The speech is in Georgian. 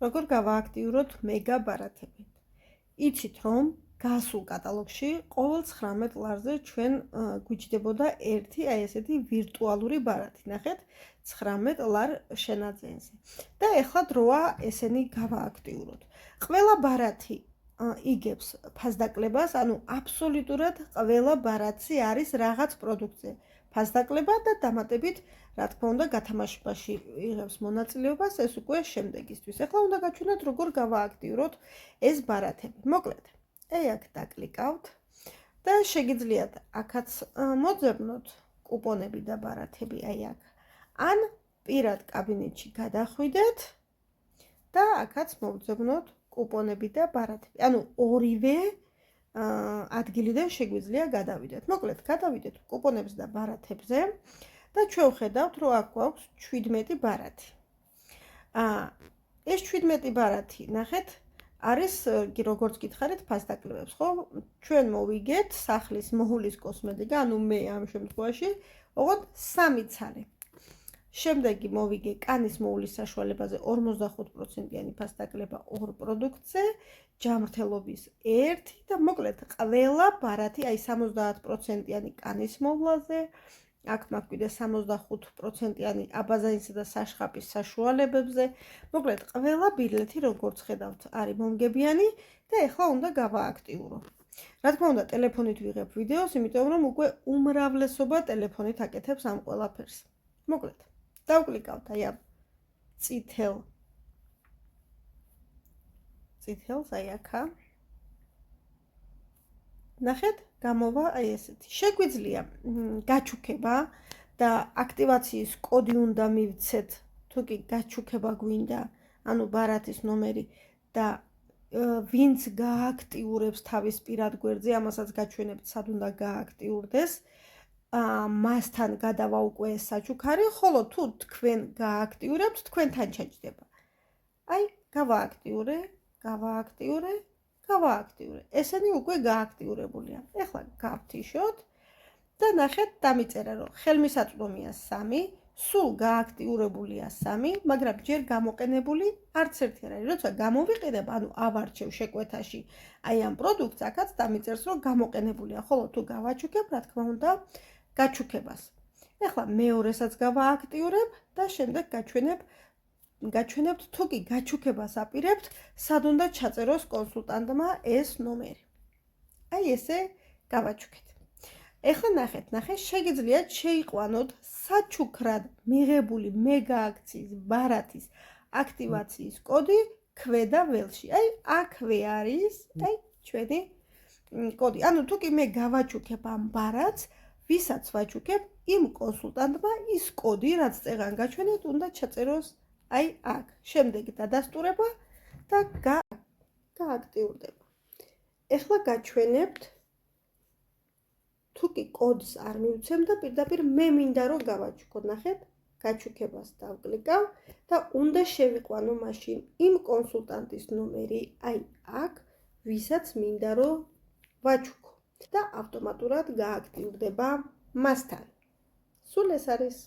როგორ გავააქტიუროთ მეგა ბარათები. იცით რომ გასულ კატალოგში ყოველ 19 ლარზე ჩვენ გვიჯდებოდა ერთი აი ესეთი ვირტუალური ბარათი. ნახეთ, 19 ლარ შენაძენზე. და ეხლა დროა ესენი გავააქტიუროთ. ყველა ბარათი იგებს ფასდაკლებას, ანუ აბსოლუტურად ყველა ბარათი არის რაღაც პროდუქტზე. ფასდაკლება და დამატებით, რა თქმა უნდა, გათამაშებაში იღებს მონაწილეობას, ეს უკვე შემდეგისთვის. ეხლა უნდა გაჩვენოთ, როგორ გავააქტიუროთ ეს ბარათები. მოკლედ, აი აქ დაკლიკავთ და შეგიძლიათ აქაც მოძებნოთ კუპონები და ბარათები აი აქ. ან პირად კაბინეტში გადახვიდეთ და აქაც მოვძებნოთ კუპონები და ბარათები. ანუ ორივე ადგილიდან შეგვიძლია გადავიდეთ. მოკლედ, გადავიდეთ კუპონებს და ბარათებზე და ჩვენ ვხედავთ, რომ აქ გვაქვს 17 ბარათი. ეს 17 ბარათი, ნახეთ, არის როგორც გითხარით ფასდაკლებებს, ხო? ჩვენ მოვიგეთ სახლის მოულის კოსმეტიკა, ანუ მე ამ შემთხვევაში, ოღონდ 3 ცალი. შემდეგი მოვიგე კანის მოულის საშუალებაზე 45%-იანი ფასდაკლება 2 პროდუქტზე, ჯამრთელობის 1 და მოკლედ ყველა ბარათი აი 70%-იანი კანის მოვლაზე, აქ მაგვიდა 65%-იანი აბაზანისა და საშხაპის საშუალებებზე. მოკლედ ყველა ბილეთი როგორც ხედავთ არის მომგებიანი და ეხლა უნდა გავააქტიურო. რა თქმა უნდა, ტელეფონით ვიღებ ვიდეოს, იმიტომ რომ უკვე უმრავლესობა ტელეფონით აკეთებს ამ ყველაფერს. მოკლედ, დავკლიკავთ აი ამ წითელს აი აქა. ნახეთ, გამოვა აი ესეთი. შეგვიძლია გაჩუქება და აქტივაციის კოდი უნდა მივცეთ, თუ კი გაჩუქება გვინდა, ანუ ბარათის ნომერი და ვინც გააქტიურებს თავის პირად გვერდზე, ამასაც გაჩვენებთ, სად უნდა გააქტიურდეს. მასთან გადავა უკვე ეს საჩუქარი, ხოლო თუ თქვენ გააქტიურებთ, თქვენთან ჩაჯდება. აი, გავააქტიურე. ესენი უკვე გააქტიურებულია. ეხლა გავთიშოთ და ნახეთ, დამიწერა რომ ხელმისაწვდომია 3, სულ გააქტიურებულია 3, მაგრამ ჯერ გამოყენებული არც ერთი არ არის. როცა გამოვიყენებ, ანუ ავარჩევ შეკვეთაში აი ამ პროდუქტს, აქაც დამიწერს რომ გამოყენებულია, ხოლო თუ გავაჩუქებ, რა თქმა უნდა, გაჩუქებას. ეხლა მეორესაც გავააქტიურებ და შემდეგ გაჩვენებთ თუ კი გაჩუქებას აპირებთ, სად უნდა ჩაწეროს კონსულტანტმა ეს ნომერი. აი ესე გავაჩუქეთ. ეხლა ნახეთ, შეგიძლიათ შეიყვანოთ საჩუქრად მიღებული მეგა აქციის ბარათის აქტივაციის კოდი ქვედა ველში. აი, აქვე არის, აი, ჩვენი კოდი. ანუ თუ კი მე გავაჩუქებ ამ ბარათს, ვისაც ვაჩუქებ, იმ კონსულტანტმა ის კოდი, რაც წეღან გაჩვენეთ, უნდა ჩაწეროს აი აქ. შემდეგ დადასტურება და გააქტიურდება. ეხლა გაჩვენებთ, თუ კი კოდს არ მივცემ და პირდაპირ მე მინდა რომ გავაჩუქოთ. ნახეთ, გაჩუქებას დავკლიკავ და უნდა შევიყვანო მაშინ იმ კონსულტანტის ნომერი აი აქ, ვისაც მინდა რომ ვაჩუქო და ავტომატურად გააქტიურდება მასთან. სულ ეს არის.